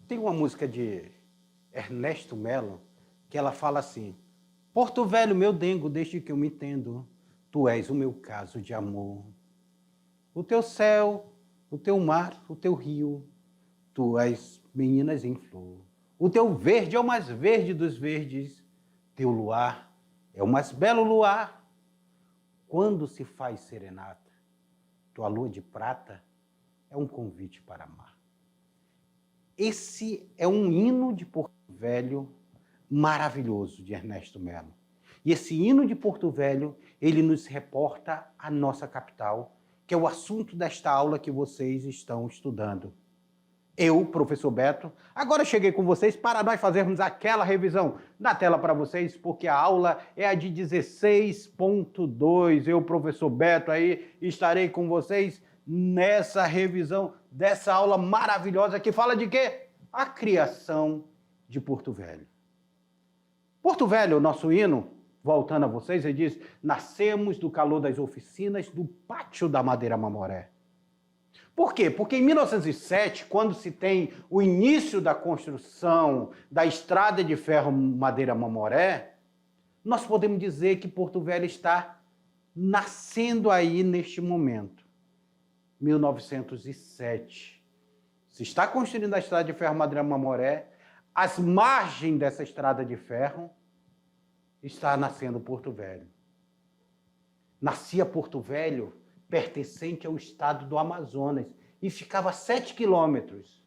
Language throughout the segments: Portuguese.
Tem uma música de Ernesto Melo que ela fala assim: Porto Velho, meu dengo, desde que eu me entendo, tu és o meu caso de amor. O teu céu, o teu mar, o teu rio, tu és meninas em flor. O teu verde é o mais verde dos verdes, teu luar é o mais belo luar. Quando se faz serenata, tua lua de prata é um convite para amar. Esse é um hino de Porto Velho maravilhoso de Ernesto Melo. E esse hino de Porto Velho, ele nos reporta a nossa capital, que é o assunto desta aula que vocês estão estudando. Eu, professor Beto, agora cheguei com vocês para nós fazermos aquela revisão na tela para vocês, porque a aula é a de 16.2. Eu, professor Beto, aí estarei com vocês nessa revisão dessa aula maravilhosa que fala de quê? A criação de Porto Velho. Porto Velho, nosso hino, voltando a vocês, ele diz: nascemos do calor das oficinas do Pátio da Madeira Mamoré. Por quê? Porque em 1907, quando se tem o início da construção da estrada de ferro Madeira Mamoré, nós podemos dizer que Porto Velho está nascendo aí neste momento. 1907. Se está construindo a estrada de ferro Madeira Mamoré, às margens dessa estrada de ferro está nascendo Porto Velho. Nascia Porto Velho pertencente ao estado do Amazonas e ficava a 7 quilômetros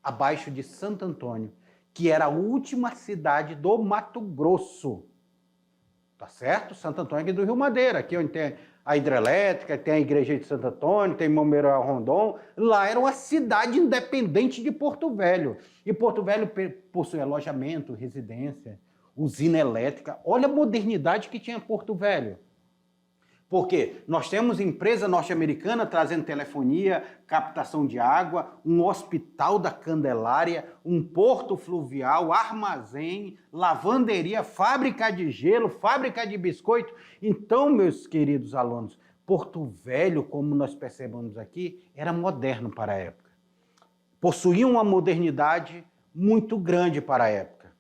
abaixo de Santo Antônio, que era a última cidade do Mato Grosso. Tá certo? Santo Antônio aqui do Rio Madeira, aqui onde tem a hidrelétrica, tem a igreja de Santo Antônio, tem Momeiro Rondon. Lá era uma cidade independente de Porto Velho. E Porto Velho possui alojamento, residência, usina elétrica. Olha a modernidade que tinha Porto Velho. Porque nós temos empresa norte-americana trazendo telefonia, captação de água, um hospital da Candelária, um porto fluvial, armazém, lavanderia, fábrica de gelo, fábrica de biscoito. Então, meus queridos alunos, Porto Velho, como nós percebemos aqui, era moderno para a época. Possuía uma modernidade muito grande para a época.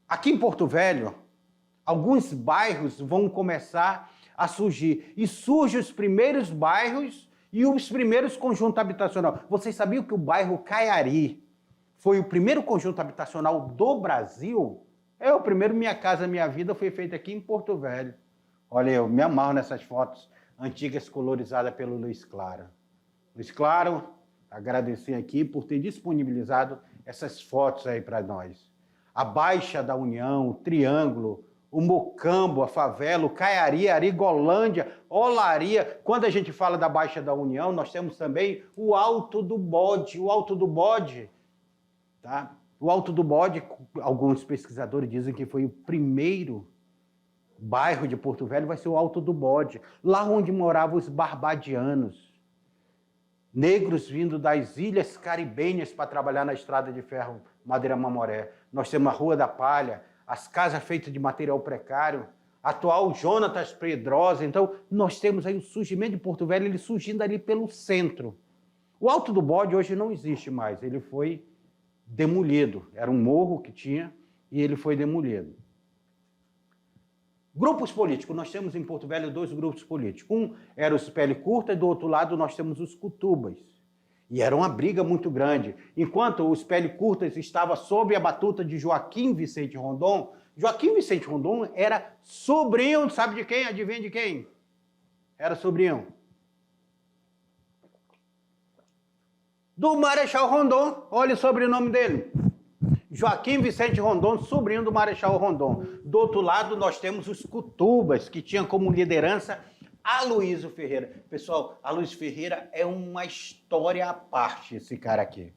Aqui em Porto Velho, alguns bairros vão começar a surgir. E surgem os primeiros bairros e os primeiros conjuntos habitacionais. Vocês sabiam que o bairro Caiari foi o primeiro conjunto habitacional do Brasil? É o primeiro Minha Casa Minha Vida foi feito aqui em Porto Velho. Olha, eu me amarro nessas fotos antigas colorizadas pelo Luiz Claro. Luiz Claro, agradecer aqui por ter disponibilizado essas fotos aí para nós. A Baixa da União, o Triângulo, o Mocambo, a favela, o Caiari, a Arigolândia, Olaria. Quando a gente fala da Baixa da União, nós temos também o Alto do Bode. O Alto do Bode, tá? O Alto do Bode, alguns pesquisadores dizem que foi o primeiro bairro de Porto Velho, vai ser o Alto do Bode. Lá onde moravam os barbadianos. Negros vindo das ilhas caribenhas para trabalhar na estrada de ferro Madeira Mamoré. Nós temos a Rua da Palha, as casas feitas de material precário, atual Jonatas Pedrosa. Então, nós temos aí o surgimento de Porto Velho, ele surgindo ali pelo centro. O Alto do Bode hoje não existe mais, ele foi demolido. Era um morro que tinha e ele foi demolido. Grupos políticos, nós temos em Porto Velho dois grupos políticos. Um era os pele curta e do outro lado nós temos os cutubas. E era uma briga muito grande. Enquanto os pele curtas estavam sob a batuta de Joaquim Vicente Rondon, Joaquim Vicente Rondon era sobrinho, sabe de quem? Adivinha de quem? Era sobrinho do Marechal Rondon. Olha o sobrenome dele. Joaquim Vicente Rondon, sobrinho do Marechal Rondon. Do outro lado nós temos os cutubas, que tinham como liderança Aloysio Ferreira. Pessoal, Aloysio Ferreira é uma história à parte, esse cara aqui.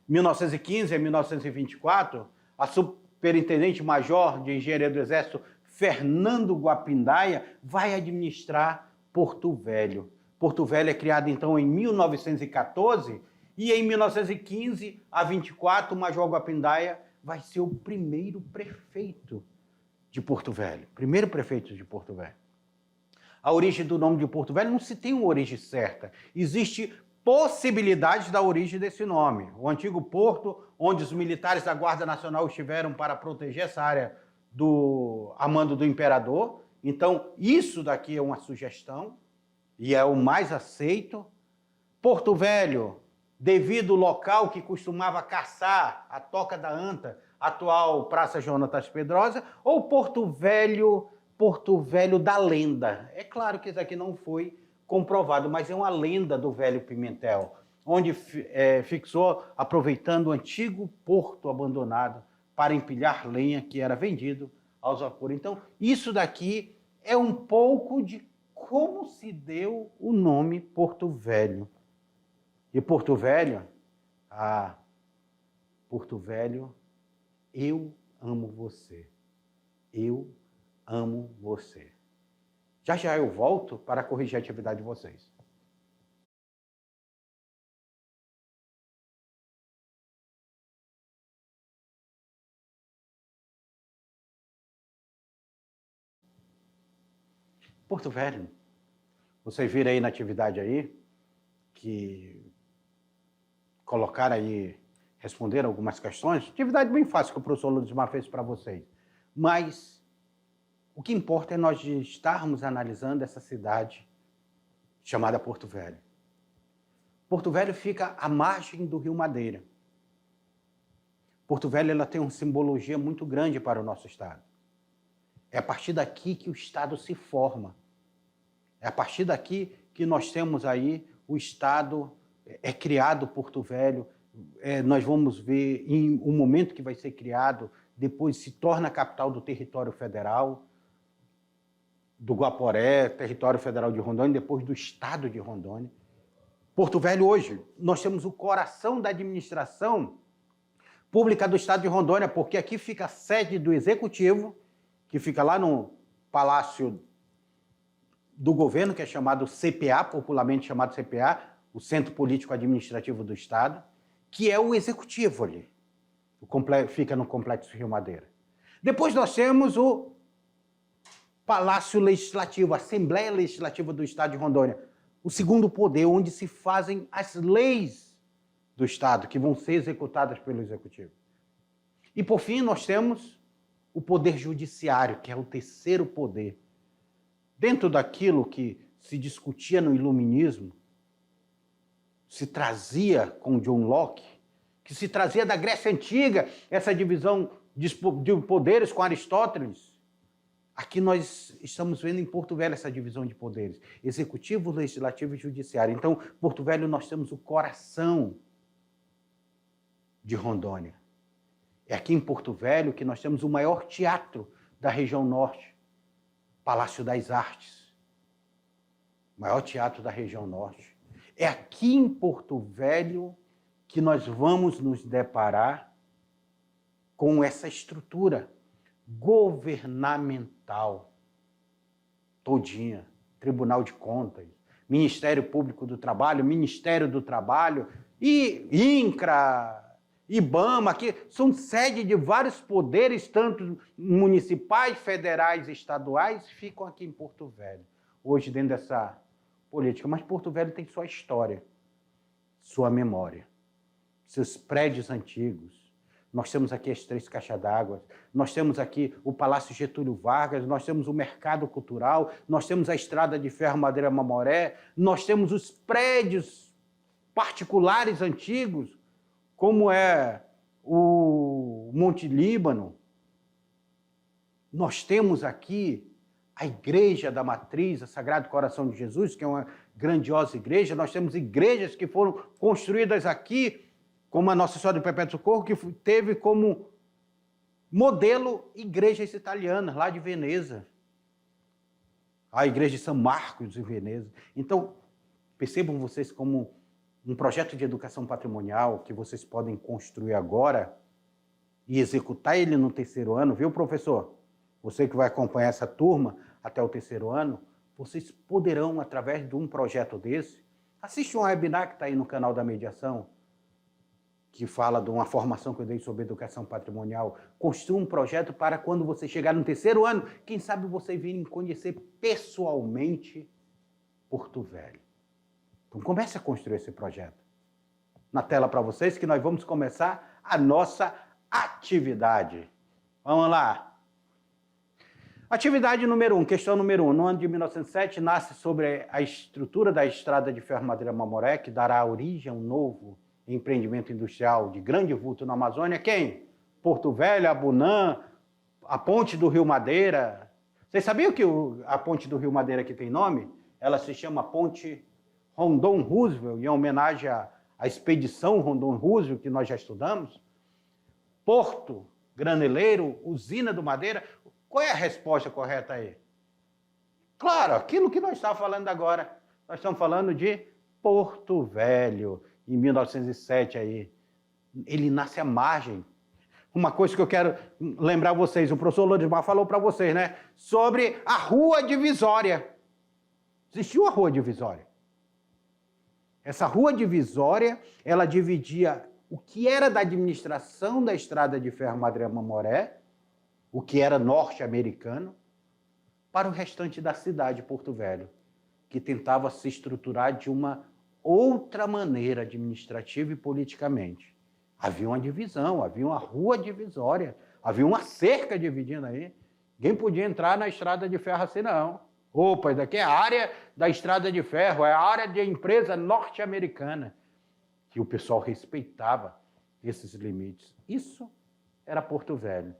1915 a 1924, a superintendente-major de engenharia do Exército, Fernando Guapindaia, vai administrar Porto Velho. Porto Velho é criado, então, em 1914, e em 1915 a 24, o Major Guapindaia vai ser o primeiro prefeito de Porto Velho. Primeiro prefeito de Porto Velho. A origem do nome de Porto Velho não se tem uma origem certa. Existe possibilidades da origem desse nome. O antigo porto, onde os militares da Guarda Nacional estiveram para proteger essa área a mando do imperador. Então, isso daqui é uma sugestão e é o mais aceito. Porto Velho, devido ao local que costumava caçar a Toca da Anta, atual Praça Jonatas Pedrosa, ou Porto Velho da lenda. É claro que isso aqui não foi comprovado, mas é uma lenda do Velho Pimentel, onde fixou aproveitando o antigo porto abandonado para empilhar lenha que era vendido aos vapores. Então, isso daqui é um pouco de como se deu o nome Porto Velho. E Porto Velho, Porto Velho, eu amo você. Eu amo você. Já já eu volto para corrigir a atividade de vocês. Porto Velho, vocês viram aí na atividade aí, que colocaram aí, responderam algumas questões. Atividade bem fácil que o professor Ludismar fez para vocês. Mas o que importa é nós estarmos analisando essa cidade chamada Porto Velho. Porto Velho fica à margem do Rio Madeira. Porto Velho ela tem uma simbologia muito grande para o nosso estado. É a partir daqui que o estado se forma. É a partir daqui que nós temos aí o estado, é criado Porto Velho. Nós vamos ver em um momento que vai ser criado, depois se torna a capital do território federal, do Guaporé, território federal de Rondônia, depois do estado de Rondônia. Porto Velho hoje, nós temos o coração da administração pública do estado de Rondônia, porque aqui fica a sede do executivo, que fica lá no Palácio do Governo, que é chamado CPA, popularmente chamado CPA, o Centro Político Administrativo do Estado, que é o executivo ali, fica no Complexo Rio Madeira. Depois nós temos o Palácio Legislativo, a Assembleia Legislativa do Estado de Rondônia, o segundo poder, onde se fazem as leis do Estado, que vão ser executadas pelo Executivo. E, por fim, nós temos o Poder Judiciário, que é o terceiro poder. Dentro daquilo que se discutia no Iluminismo, se trazia com John Locke, que se trazia da Grécia Antiga, essa divisão de poderes com Aristóteles. Aqui nós estamos vendo em Porto Velho essa divisão de poderes, executivo, legislativo e judiciário. Então, Porto Velho nós temos o coração de Rondônia. É aqui em Porto Velho que nós temos o maior teatro da região norte, Palácio das Artes, o maior teatro da região norte. É aqui em Porto Velho que nós vamos nos deparar com essa estrutura governamental todinha, Tribunal de Contas, Ministério Público do Trabalho, Ministério do Trabalho e INCRA, IBAMA, que são sede de vários poderes, tanto municipais, federais, estaduais, ficam aqui em Porto Velho, hoje dentro dessa política. Mas Porto Velho tem sua história, sua memória, seus prédios antigos. Nós temos aqui as 3 caixas d'água, nós temos aqui o Palácio Getúlio Vargas, nós temos o Mercado Cultural, nós temos a Estrada de Ferro Madeira Mamoré, nós temos os prédios particulares antigos, como é o Monte Líbano. Nós temos aqui a Igreja da Matriz, a Sagrado Coração de Jesus, que é uma grandiosa igreja. Nós temos igrejas que foram construídas aqui, como a Nossa Senhora do Perpétuo Socorro, que teve como modelo igrejas italianas, lá de Veneza. A Igreja de São Marcos, em Veneza. Então, percebam vocês como um projeto de educação patrimonial que vocês podem construir agora e executar ele no 3º ano, viu, professor? Você que vai acompanhar essa turma até o 3º ano, vocês poderão, através de um projeto desse, assiste um webinar que está aí no canal da Mediação, que fala de uma formação que eu dei sobre educação patrimonial. Construa um projeto para quando você chegar no 3º ano, quem sabe você vir conhecer pessoalmente Porto Velho. Então comece a construir esse projeto. Na tela para vocês que nós vamos começar a nossa atividade. Vamos lá. Atividade número 1, questão número 1. No ano de 1907, nasce sobre a estrutura da estrada de ferro Madeira Mamoré, que dará origem a um novo empreendimento industrial de grande vulto na Amazônia. Quem? Porto Velho, Abunã, a ponte do Rio Madeira. Vocês sabiam que a ponte do Rio Madeira que tem nome? Ela se chama Ponte Rondon Roosevelt, em homenagem à expedição Rondon Roosevelt, que nós já estudamos. Porto, graneleiro, usina do Madeira. Qual é a resposta correta aí? Claro, aquilo que nós estamos falando agora. Nós estamos falando de Porto Velho, em 1907 aí. Ele nasce à margem. Uma coisa que eu quero lembrar vocês, o professor Lodismar falou para vocês, né? Sobre a Rua Divisória. Existiu a Rua Divisória. Essa Rua Divisória, ela dividia o que era da administração da estrada de ferro Madeira Mamoré, o que era norte-americano, para o restante da cidade de Porto Velho, que tentava se estruturar de uma outra maneira administrativa e politicamente. Havia uma divisão, havia uma rua divisória, havia uma cerca dividindo aí. Ninguém podia entrar na estrada de ferro assim, não. Opa, isso daqui é a área da estrada de ferro, é a área de empresa norte-americana, que o pessoal respeitava esses limites. Isso era Porto Velho.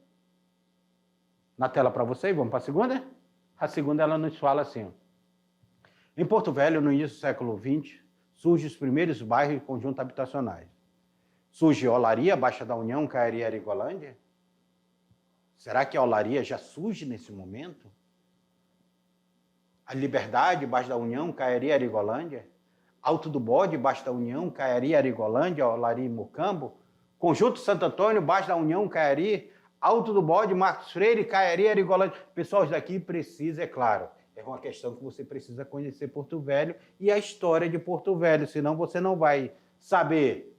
Na tela para vocês, vamos para a segunda? A segunda ela nos fala assim. Em Porto Velho, no início do século XX, surgem os primeiros bairros e conjuntos habitacionais. Surge Olaria, Baixa da União, Caiari e Arigolândia? Será que a Olaria já surge nesse momento? A Liberdade, Baixa da União, Caiari e Arigolândia? Alto do Bode, Baixa da União, Caiari e Arigolândia, Olaria e Mocambo? Conjunto Santo Antônio, Baixa da União, Caiari, Alto do Bode, Marcos Freire, Caiari, Arigolândia. Pessoal, isso daqui precisa, é claro, é uma questão que você precisa conhecer Porto Velho e a história de Porto Velho, senão você não vai saber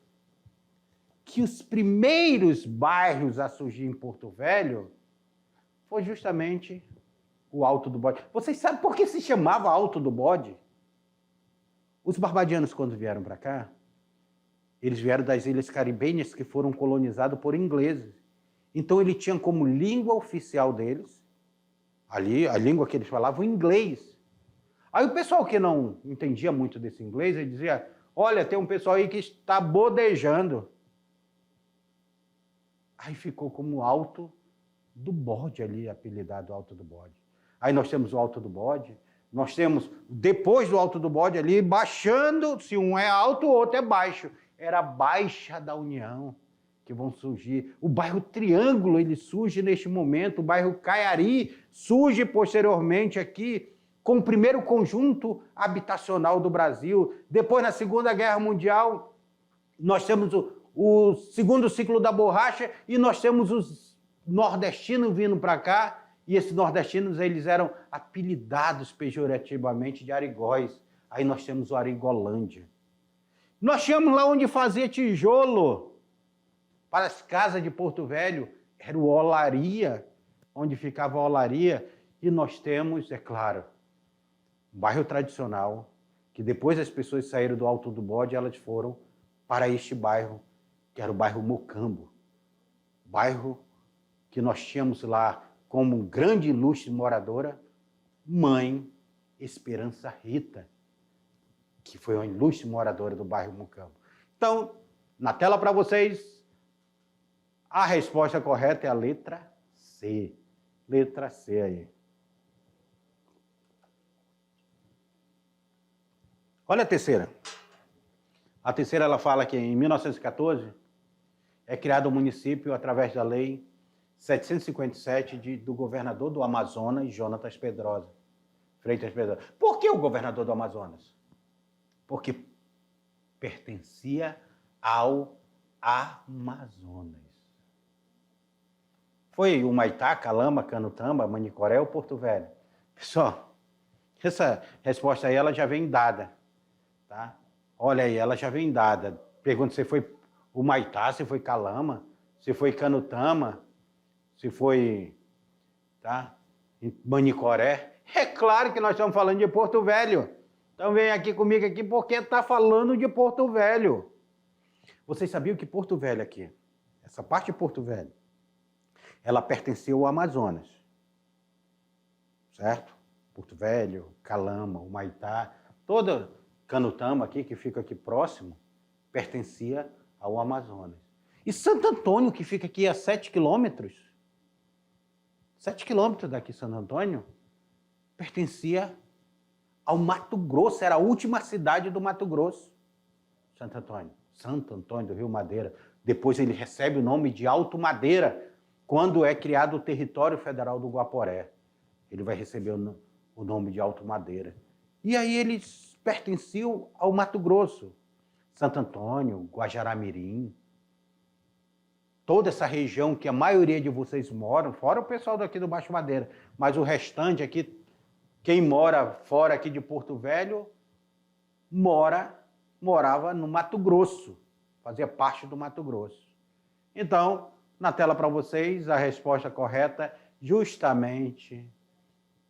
que os primeiros bairros a surgir em Porto Velho foi justamente o Alto do Bode. Vocês sabem por que se chamava Alto do Bode? Os barbadianos, quando vieram para cá, eles vieram das ilhas caribenhas que foram colonizadas por ingleses. Então, ele tinha como língua oficial deles, ali, a língua que eles falavam, inglês. Aí o pessoal que não entendia muito desse inglês, ele dizia, olha, tem um pessoal aí que está bodejando. Aí ficou como Alto do Bode ali, apelidado Alto do Bode. Aí nós temos o Alto do Bode, nós temos, depois do Alto do Bode ali, baixando, se um é alto, o outro é baixo. Era Baixa da União que vão surgir. O bairro Triângulo, ele surge neste momento, o bairro Caiari surge posteriormente aqui, com o primeiro conjunto habitacional do Brasil. Depois, na Segunda Guerra Mundial, nós temos o segundo ciclo da borracha e nós temos os nordestinos vindo para cá, e esses nordestinos eles eram apelidados pejorativamente de arigóis. Aí nós temos o Arigolândia. Nós tínhamos lá onde fazia tijolo para as casas de Porto Velho, era o Olaria, onde ficava a Olaria, e nós temos, é claro, um bairro tradicional, que depois as pessoas saíram do Alto do Bode, elas foram para este bairro, que era o bairro Mocambo, bairro que nós tínhamos lá como grande ilustre moradora, Mãe Esperança Rita, que foi uma ilustre moradora do bairro Mocambo. Então, na tela para vocês, a resposta correta é a letra C. Letra C aí. Olha a terceira. A terceira, ela fala que em 1914 é criado o município através da lei 757 do governador do Amazonas, Jonatas Pedrosa. Freitas Pedrosa. Por que o governador do Amazonas? Porque pertencia ao Amazonas. Foi o Maitá, Calama, Canutamba, Manicoré ou Porto Velho? Pessoal, essa resposta aí ela já vem dada, tá? Olha aí, ela já vem dada. Pergunta se foi o Maitá, se foi Calama, se foi Canutama, se foi, tá? Manicoré. É claro que nós estamos falando de Porto Velho. Então vem aqui comigo aqui porque está falando de Porto Velho. Vocês sabiam que Porto Velho aqui, essa parte de Porto Velho, ela pertencia ao Amazonas, certo? Porto Velho, Calama, Humaitá, toda Canutama aqui, que fica aqui próximo, pertencia ao Amazonas. E Santo Antônio, que fica aqui a 7 quilômetros, 7 quilômetros daqui Santo Antônio, pertencia ao Mato Grosso, era a última cidade do Mato Grosso, Santo Antônio do Rio Madeira. Depois ele recebe o nome de Alto Madeira, quando é criado o território federal do Guaporé. Ele vai receber o nome de Alto Madeira. E aí eles pertenciam ao Mato Grosso, Santo Antônio, Guajará-Mirim, toda essa região que a maioria de vocês moram, fora o pessoal daqui do Baixo Madeira, mas o restante aqui, quem mora fora aqui de Porto Velho, morava no Mato Grosso, fazia parte do Mato Grosso. Então, na tela para vocês, a resposta correta, justamente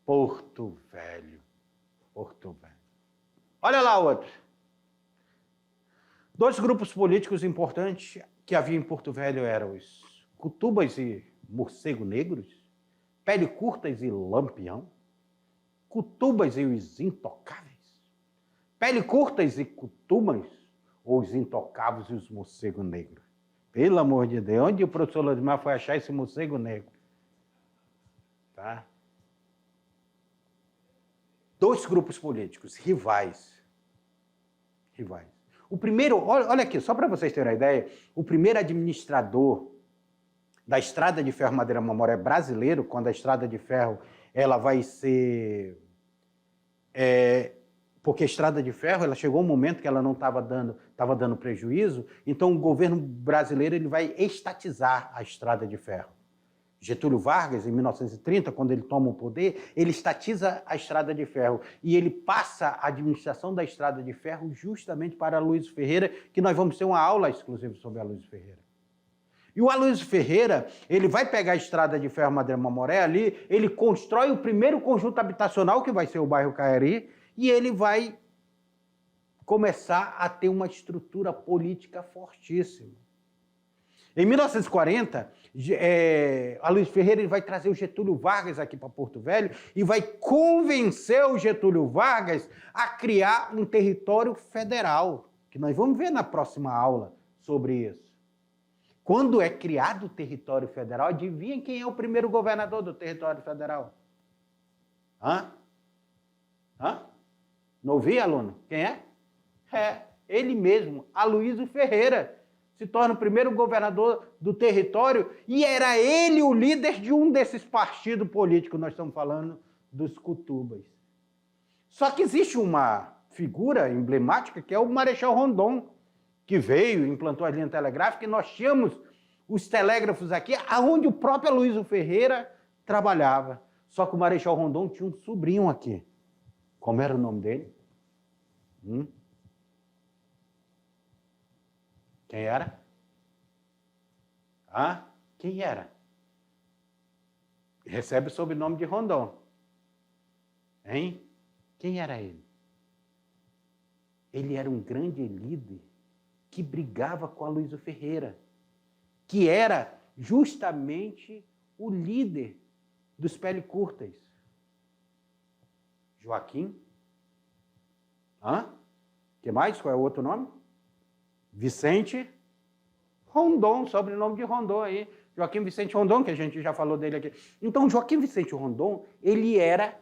Porto Velho. Porto Velho. Olha lá outro. 2 grupos políticos importantes que havia em Porto Velho eram os Cutubas e Morcego Negros, Pele Curtas e Lampião, Cutubas e os Intocáveis, Pele Curtas e Cutubas, ou os Intocáveis e os Morcego Negros. Pelo amor de Deus, onde o professor Lodimar foi achar esse morcego negro? Tá? 2 grupos políticos, rivais. O primeiro, olha aqui, só para vocês terem uma ideia, o primeiro administrador da Estrada de Ferro Madeira Mamoré brasileiro, quando a Estrada de Ferro ela vai ser... porque a Estrada de Ferro ela chegou um momento que ela não estava dando prejuízo, então o governo brasileiro ele vai estatizar a Estrada de Ferro. Getúlio Vargas, em 1930, quando ele toma o poder, ele estatiza a Estrada de Ferro e ele passa a administração da Estrada de Ferro justamente para Aloysio Ferreira, que nós vamos ter uma aula exclusiva sobre Aloysio Ferreira. E o Aloysio Ferreira, ele vai pegar a Estrada de Ferro Madeira Mamoré ali, ele constrói o primeiro conjunto habitacional, que vai ser o bairro Caeri, e ele vai começar a ter uma estrutura política fortíssima. Em 1940, Aloysio Ferreira ele vai trazer o Getúlio Vargas aqui para Porto Velho e vai convencer o Getúlio Vargas a criar um território federal, que nós vamos ver na próxima aula sobre isso. Quando é criado o território federal, adivinhem quem é o primeiro governador do território federal? Não ouvi, aluno? Quem é? É ele mesmo, Aloysio Ferreira. Se torna o primeiro governador do território e era ele o líder de um desses partidos políticos, nós estamos falando dos Cutubas. Só que existe uma figura emblemática que é o Marechal Rondon, que veio, implantou a linha telegráfica e nós tínhamos os telégrafos aqui, onde o próprio Aloysio Ferreira trabalhava. Só que o Marechal Rondon tinha um sobrinho aqui. Como era o nome dele? Quem era? Quem era? Recebe o sobrenome de Rondon. Hein? Quem era ele? Ele era um grande líder que brigava com Aloysio Ferreira, que era justamente o líder dos Pele Curtas. Joaquim? Que mais? Qual é o outro nome? Vicente Rondon, sobrenome de Rondon aí. Joaquim Vicente Rondon, que a gente já falou dele aqui. Então, Joaquim Vicente Rondon, ele era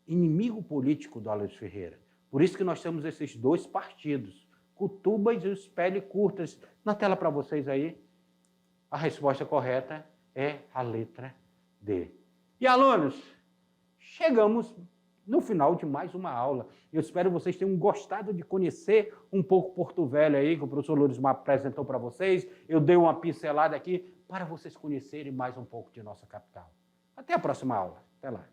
inimigo político do Aloysio Ferreira. Por isso que nós temos esses 2 partidos, Cutubas e os Pele Curtas. Na tela para vocês aí, a resposta correta é a letra D. E, alunos, chegamos no final de mais uma aula. Eu espero que vocês tenham gostado de conhecer um pouco Porto Velho aí, que o professor Lorismar apresentou para vocês. Eu dei uma pincelada aqui para vocês conhecerem mais um pouco de nossa capital. Até a próxima aula. Até lá.